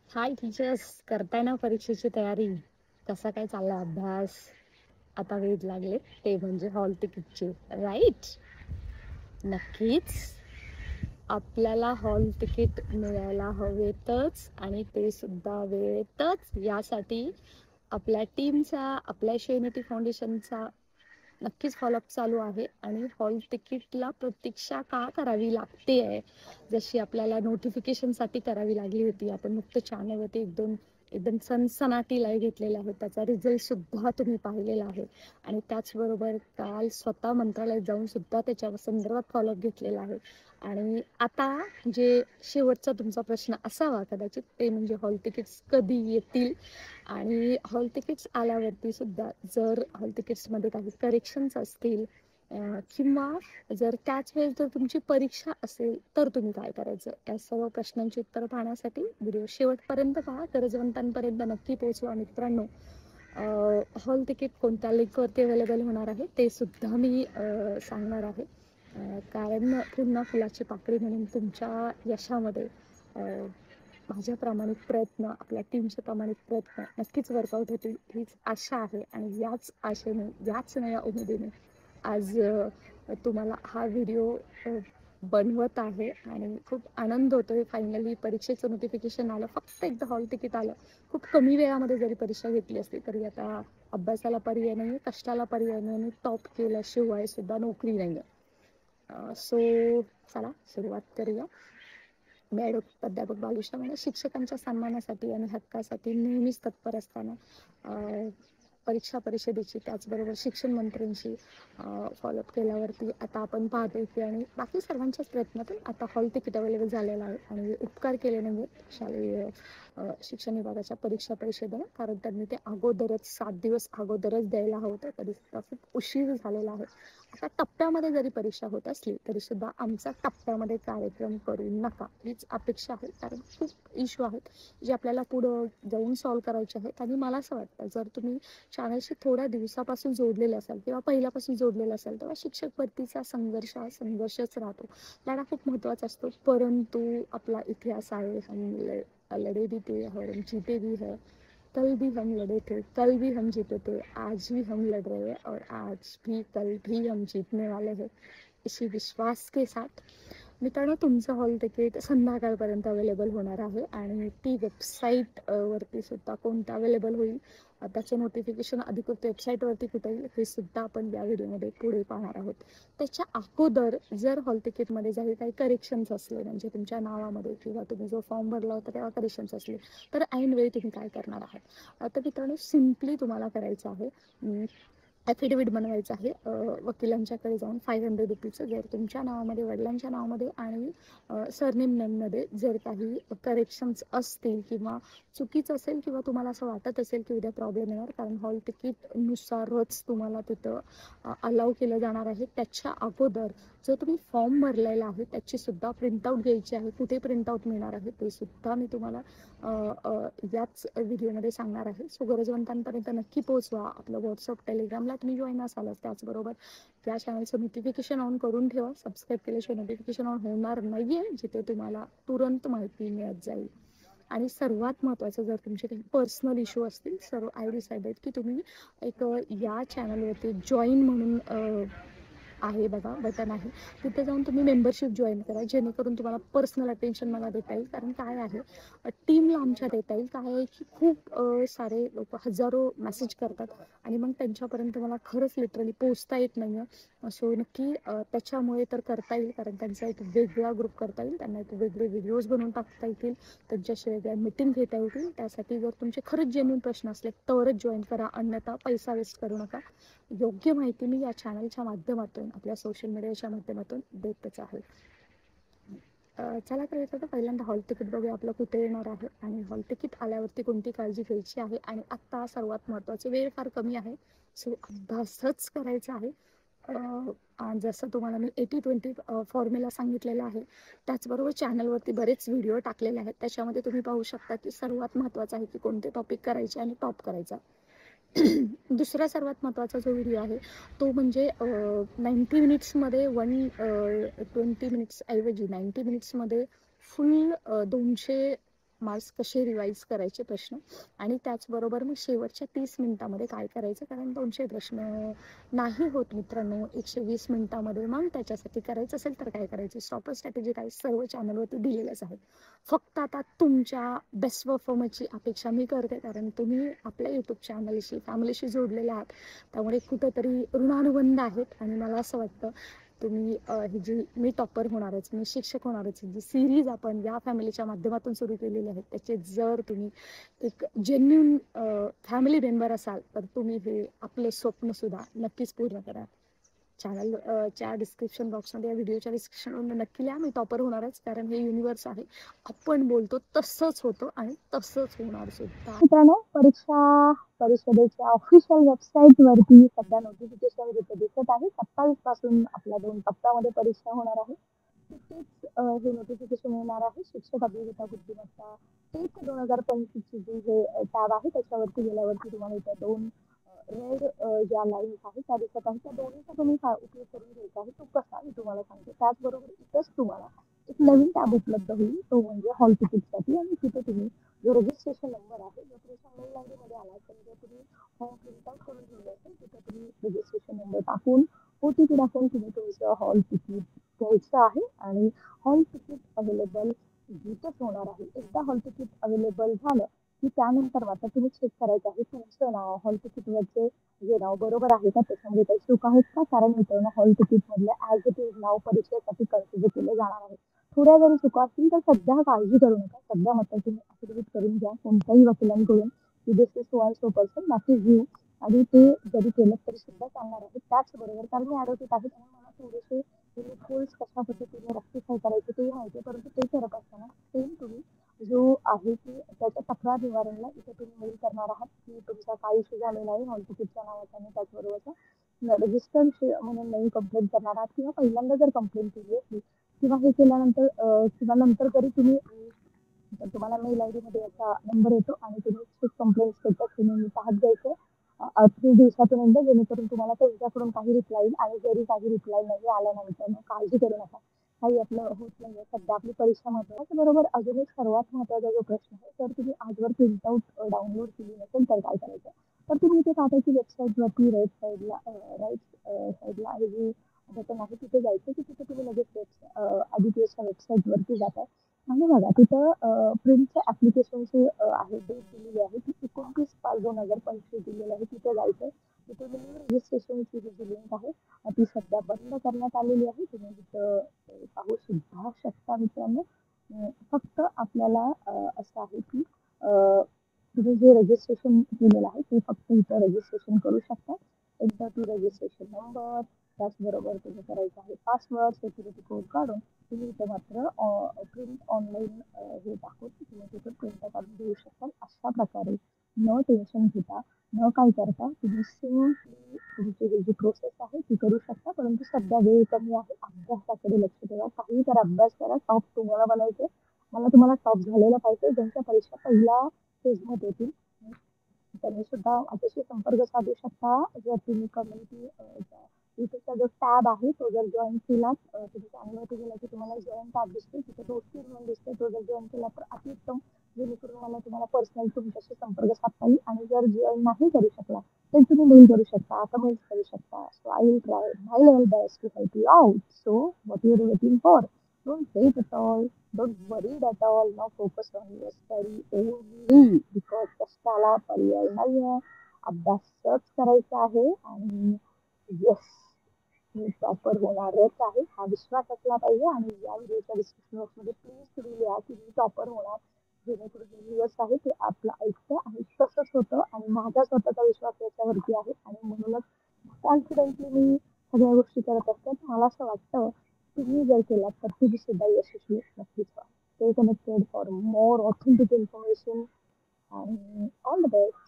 हाय teachers, करताय ना परीक्षेची तयारी? कसा काय चालला अभ्यास? आता वेध लागले ते म्हणजे हॉल तिकीटचे, राईट? नक्कीच आपल्याला हॉल तिकीट मिळायला हवेतच आणि ते सुद्धा वेळेतच. यासाठी आपल्या टीमचा, आपल्या शिवनिटी फाउंडेशनचा नक्कीच फॉलोअप चालू आहे. आणि हॉल तिकीटला प्रतीक्षा का करावी लागते आहे, जशी आपल्याला नोटिफिकेशनसाठी करावी लागली होती. आपण नुकतं चॅनलवरती एकदम सनसनाटी लाईव्ह घेतलेला आहे, त्याचा रिझल्ट सुद्धा तुम्ही पाहिलेला आहे. आणि त्याचबरोबर काल स्वतः मंत्रालयात जाऊन सुद्धा त्याच्या संदर्भात फॉलोअप घेतलेला आहे. आणि आता जे शेवटचा तुमचा प्रश्न असावा कदाचित, ते म्हणजे हॉल तिकीट्स कधी येतील. आणि हॉल तिकीट्स आल्यावरती सुद्धा जर हॉल तिकीट्समध्ये काही करेक्शन्स असतील किंवा जर त्याच वेळेस जर तुमची परीक्षा असेल तर तुम्ही काय करायचं, या सर्व प्रश्नांची उत्तरं पाहण्यासाठी व्हिडिओ शेवटपर्यंत पहा. गरजवंतांपर्यंत नक्की पोहोचवा मित्रांनो. हॉल तिकीट कोणत्या लिंकवरती अवेलेबल होणार आहे ते सुद्धा मी सांगणार आहे. कारण पुन्हा फुलाची पाकळी म्हणून तुमच्या यशामध्ये माझ्या प्रामाणिक प्रयत्न, आपल्या टीमचे प्रामाणिक प्रयत्न नक्कीच वर्कआउट होतील हीच आशा आहे. आणि याच आशेने, याच नव्या उमेदीने आज तुम्हाला हा व्हिडिओ बनवत आहे. आणि खूप आनंद होतोय. फायनली परीक्षेचं नोटिफिकेशन आलं, फक्त एकदा हॉल तिकीट आलं. खूप कमी वेळामध्ये जरी परीक्षा घेतली असली तरी आता अभ्यासाला पर्याय नाही, कष्टाला पर्याय नाही, आणि टॉप केल्याशिवाय सुद्धा नोकरी नाही. सो चला सुरुवात करूया. मी प्राध्यापक बालुशा म्हणे शिक्षकांच्या सन्मानासाठी आणि हक्कासाठी नेहमीच तत्पर असताना परीक्षा परिषदेची, त्याचबरोबर शिक्षण मंत्र्यांशी फॉलोअप केल्यावरती आता आपण पाहतोय की आणि बाकी सर्वांच्याच प्रयत्नातून आता हॉल तिकीट अवेलेबल झालेलं आहे. आणि उपकार केले नाही शालेय शिक्षण विभागाच्या परीक्षा परिषदेनं, कारण त्यांनी ते अगोदरच 7 दिवस अगोदरच द्यायला हवं होतं, तरी सुद्धा खूप उशीर झालेला आहे. आता टप्प्यामध्ये जरी परीक्षा होत असली तरी सुद्धा आमचा टप्प्यामध्ये कार्यक्रम करू नका हीच अपेक्षा आहे. कारण खूप इश्यू आहेत जे आपल्याला पुढं जाऊन सॉल्व्ह करायचे आहेत. आणि मला असं वाटतं, जर तुम्ही चॅनलशी थोड्या दिवसापासून जोडलेले असाल किंवा पहिल्यापासून जोडलेला असाल, तेव्हा शिक्षक भरतीचा संघर्ष हा संघर्षच राहतो. लढा खूप महत्त्वाचा असतो, परंतु आपला इतिहास आहे, हम लढे भी थे और हम जीते भी है. कल भी हम लड़े थे, कल भी हम जीते थे, आज भी हम लड़ रहे हैं और आज भी कल भी हम जीतने वाले हैं, इसी विश्वास के साथ मित्रांनो तुमचं हॉल तिकीट संध्याकाळपर्यंत अवेलेबल होणार आहे. आणि ती वेबसाईट वरती सुद्धा कोणतं अवेलेबल होईल, त्याचं नोटिफिकेशन अधिकृत वेबसाईटवरती कुठे येईल हे सुद्धा आपण या व्हिडिओमध्ये पुढे पाहणार आहोत. त्याच्या अगोदर जर हॉल तिकीटमध्ये जरी काही करेक्शन्स असले, म्हणजे तुमच्या नावामध्ये किंवा तुम्ही जो फॉर्म भरला होता तेव्हा करेक्शन्स असले, तर ऐनवेळी तुम्ही काय करणार आहात. तर मित्रांनो सिम्पली तुम्हाला करायचं आहे, ॲफिडेविट बनवायचं आहे वकिलांच्याकडे जाऊन 500 रुपीचं. जर तुमच्या नावामध्ये, वडिलांच्या नावामध्ये आणि सरनेम नेममध्ये जर काही करेक्शन्स असतील किंवा चुकीचं असेल किंवा तुम्हाला असं वाटत असेल की उद्या प्रॉब्लेम येणार, कारण हॉल तिकीटनुसारच तुम्हाला तिथं अलाव केलं जाणार आहे, त्याच्या अगोदर जो तुम्ही फॉर्म भरलेला आहे त्याची सुद्धा प्रिंटआउट घ्यायची आहे. कुठे प्रिंटआउट मिळणार आहे ते सुद्धा मी तुम्हाला याच व्हिडिओमध्ये सांगणार आहे. सो गरजवंतांपर्यंत नक्की पोहोचवा. आपलं व्हॉट्सअप, टेलिग्रामला तुम्ही जॉईन असालच, त्याचबरोबर या चॅनलचं नोटिफिकेशन ऑन करून ठेवा. सबस्क्राईब केल्याशिवाय नोटिफिकेशन ऑन होणार नाही आहे, जिथे तुम्हाला तुरंत माहिती मिळत जाईल. आणि सर्वात महत्त्वाचं, जर तुमचे काही पर्सनल इश्यू असतील, सर्व आय डिसाईड आहेत की तुम्ही एक या चॅनलवरती जॉईन म्हणून आहे बघा, बटन आहे, तिथे जाऊन तुम्ही मेंबरशिप जॉईन करा, जेणेकरून तुम्हाला पर्सनल अटेन्शन मला देता येईल. कारण काय आहे, टीमला आमच्या देता येईल. काय आहे की खूप सारे लोक हजारो मेसेज करतात आणि मग त्यांच्यापर्यंत मला खरंच लिटरली पोचता येत नाही आहे. सो नक्की त्याच्यामुळे तर करता येईल, कारण त्यांचा एक वेगळा ग्रुप करता येईल, त्यांना एक वेगळे व्हिडिओज बनवून टाकता येतील, त्यांच्याशी वेगळ्या मीटिंग घेता येतील. त्यासाठी जर तुमचे खरंच जेन्युइन प्रश्न असले तरच जॉईन करा, अन्यथा पैसा वेस्ट करू नका. योग्य माहिती मी या चॅनलच्या माध्यमातून, आपल्या सोशल मीडियाच्या माध्यमातून देतच आहे. चला तर येतं, पहिल्यांदा हॉल तिकीट बघूया आपलं कुठे येणार आहे आणि हॉल तिकीट आल्यावरती कोणती काळजी घ्यायची आहे. आणि आत्ता सर्वात महत्त्वाचं, वेळ फार कमी आहे, सो अभ्यासच करायचा आहे. जसं तुम्हाला मी 80-20 फॉर्म्युला सांगितलेला आहे, त्याचबरोबर चॅनलवरती बरेच व्हिडिओ टाकलेले आहेत, त्याच्यामध्ये तुम्ही पाहू शकता की सर्वात महत्त्वाचं आहे की कोणते टॉपिक करायचे आणि टॉप करायचा. दुसरा सर्वात महत्त्वाचा जो व्हिडिओ आहे तो म्हणजे 90 मिनिट्समध्ये 120 मिनिट्स ऐवजी 90 मिनिट्समध्ये फुल 200 मार्क्स कसे रिवाईज करायचे प्रश्न, आणि त्याचबरोबर मग शेवटच्या 30 मिनिटामध्ये काय करायचं, कारण 200 प्रश्न नाही होत मित्रांनो 120 मिनिटामध्ये. मग त्याच्यासाठी करायचं असेल तर काय करायचं, स्टॉपर स्ट्रॅटेजी काय सर्व चॅनलवरती दिलेलंच आहे. फक्त आता तुमच्या बेस्ट परफॉर्मन्सची अपेक्षा मी करते, कारण तुम्ही आपल्या यूट्यूब चॅनलशी फॅमिलीशी जोडलेले आहात, त्यामुळे कुठंतरी ऋणानुबंध आहेत. आणि मला असं वाटतं तुम्ही ही जी मी टॉपर होणारच, मी शिक्षक होणारच, जी सिरीज आपण या फॅमिलीच्या माध्यमातून सुरू केलेली आहे, त्याचे जर तुम्ही एक जेन्युन फॅमिली मेंबर असाल तर तुम्ही हे आपले स्वप्न सुद्धा नक्कीच पूर्ण करा. चॅनल च्या डिस्क्रिप्शन बॉक्समध्ये, या व्हिडिओच्या डिस्क्रिप्शन नक्की लिहा मी टॉपर होणारच, कारण हे युनिवर्स आहे, आपण बोलतो तसंच होतं आणि तसंच होणार सुद्धा. मित्रांनो, परिषदेच्या ऑफिशियल वेबसाईट वरती सध्या नोटिफिकेशन दिसत आहे. 27 पासून आपल्या 2 टप्प्यामध्ये परीक्षा होणार आहे. तिथेच हे नोटिफिकेशन येणार आहे. शिक्षक अभियंता बुद्धिमत्ता टेट 2025 ची जी हे टॅब आहे त्याच्यावरती गेल्यावरती तुम्हाला इथे 2 रेड ज्या लाईन्स आहेत त्या दिसत आहेत. त्या दोन्हीचा तुम्ही उपयोग करून घ्यायचा आहे. तो कसा मी तुम्हाला सांगते. त्याचबरोबर इथंच तुम्हाला एक नवीन टॅब उपलब्ध होईल, तो म्हणजे हॉल तिकीटसाठी. आणि तिथे तुम्ही जो रजिस्ट्रेशन नंबर आहे, जर तुमच्या मेल आय डी मध्ये आला तर जर तुम्ही फॉर्म प्रिंट आउट करून ठेवले असेल, तिथे तुम्ही रजिस्ट्रेशन नंबर टाकून OTP टाकून तुम्ही तुमचं हॉल तिकीट घ्यायचं आहे. आणि हॉल तिकीट अवेलेबल जिथंच होणार आहे. एकदा हॉल तिकीट अवेलेबल झालं की त्यानंतर मात्र तुम्ही चेक करायचं आहे तुमचं नाव हॉल तिकीटवरचे जे नाव बरोबर आहे का, त्याच्यामध्ये काही चूक आहेत का. कारण मित्रांनो, हॉल तिकीट मधले ॲज इट इज नाव परीक्षेसाठी कन्सिडर केले जाणार आहे. थोड्या जरी चुका असतील तर सध्या काळजी करू नका. सध्या मात्र तुम्ही अफिडेव्हिट करून घ्या कोणत्याही वकिलांकडून की this is so and so person not is you. आणि ते जरी केलं तरी सुद्धा चालणार आहे. त्याचबरोबर कारण मी ॲडव्होकेट आहे आणि मला थोडेसे लूपहोल्स कशा पद्धतीने रेक्टिफाय करायचे ते माहिती, परंतु ते करत असताना सेम तुम्ही जो आहे की त्याच्या तक्रार निवारणला इथे तुम्ही मेल करणार आहात की तुमचा काय इश्यू झालेला आहे हॉल तिकीटच्या नावाचा आणि त्याचबरोबरचा रजिस्टर म्हणून नवीन कंप्लेंट करणार आहात, किंवा पहिल्यांदा जर कंप्लेंट केली असली किंवा हे केल्यानंतर किंवा नंतर जरी तुम्ही तर तुम्हाला मेल आय डी मध्ये याचा नंबर येतो आणि तुम्ही कंप्लेंट स्टेटस तुम्ही पाहत घ्यायचं 3 दिवसातून एकदा, जेणेकरून तुम्हाला त्यांच्याकडून काही रिप्लाय येईल. आणि जरी काही रिप्लाय नाही आल्यानंतर काळजी करू नका, काही आपलं होत नाहीये. सध्या आपली परीक्षा महत्त्वाची. त्याचबरोबर अजून एक सर्वात महत्त्वाचा जो प्रश्न आहे, तर तुम्ही आजवर प्रिंटआउट डाउनलोड केली नसेल तर काय करायचं, तर तुम्ही इथे टाटाची वेबसाईटवरती राईट साईडला आहे जी बटन आहे तिथे जायचं की तिथे तुम्ही लगेच आदित्यच्या वेबसाईटवरती जाताय. आणि बघा तिथं प्रिंटच्या ॲप्लिकेशनची आहे डेट दिलेली आहे ती 29/5/2025 दिलेली आहे. तिथे जायचं. तिथे रजिस्ट्रेशनची जी लिंक आहे ती सध्या बंद करण्यात आलेली आहे. तुम्ही तिथं पाहू सुद्धा शकता मित्रांनो. फक्त आपल्याला असं आहे की तुम्ही जे रजिस्ट्रेशन केलेलं आहे ते फक्त इथं रजिस्ट्रेशन करू शकता. एकदा टू रजिस्ट्रेशन नंबर त्याचबरोबर तुम्ही करायचं आहे पासवर्ड सिक्युरिटी कोड काढून तुम्ही इथं मात्र प्रिंट ऑनलाईन हे टाकून तुम्ही तिथं प्रिंट काढून देऊ शकता. अशा प्रकारे न टेन्शन घेता न काय करता तुम्ही सिम्पली तुमची जी प्रोसेस आहे ती करू शकता. परंतु सध्या वेळ कमी आहे. अभ्यासाकडे लक्ष ठेवा. काही तर अभ्यास करा. टॉप तुम्हाला बनायचे. मला तुम्हाला टॉप झालेला पाहिजे. ज्यांच्या परीक्षा पहिल्या फेजमध्ये येतील त्यांनी सुद्धा माझ्याशी संपर्क साधू शकता. जर तुम्ही कम्युनिटी युट्यूबचा जो टॅब आहे तो जर जॉईन केला तुम्ही चॅनलवरती गेला की तुम्हाला जॉईन टॅब दिसते. तिथे दोस्ती म्हणून दिसते. तो जर जॉईन केला तर अतिउत्तम, जेणेकरून मला तुम्हाला पर्सनल तुमच्याशी संपर्क साधता येईल. आणि जर जॉईन नाही करू शकला तर तुम्ही मेल करू शकता, कमेंट करू शकता. So I will try my level best to help you out. So what you are waiting for? Don't wait at all. Don't worry at all. Now focus on your study only. Because कष्टाला पर्याय नाहीये. अभ्यासच करायचा आहे. आणि yes, मी topper होणारच आहे हा विश्वास असला पाहिजे. आणि या व्हिडिओच्या डिस्क्रिप्शन बॉक्समध्ये प्लीज तुम्ही लिहा की मी टॉपर होणार, जेणेकरून युनिवर्स आहे ते आपलं ऐकतं. आणि तसंच होतं. आणि माझा स्वतःचा विश्वास याच्यावरती आहे आणि म्हणूनच कॉन्फिडेंटली मी सगळ्या गोष्टी करत असते. मला असं वाटतं तुम्ही जर केलात तर तुम्ही सुद्धा यशस्वी नक्कीच व्हाल. Stay connected for more authentic information आणि ऑल द बेस्ट.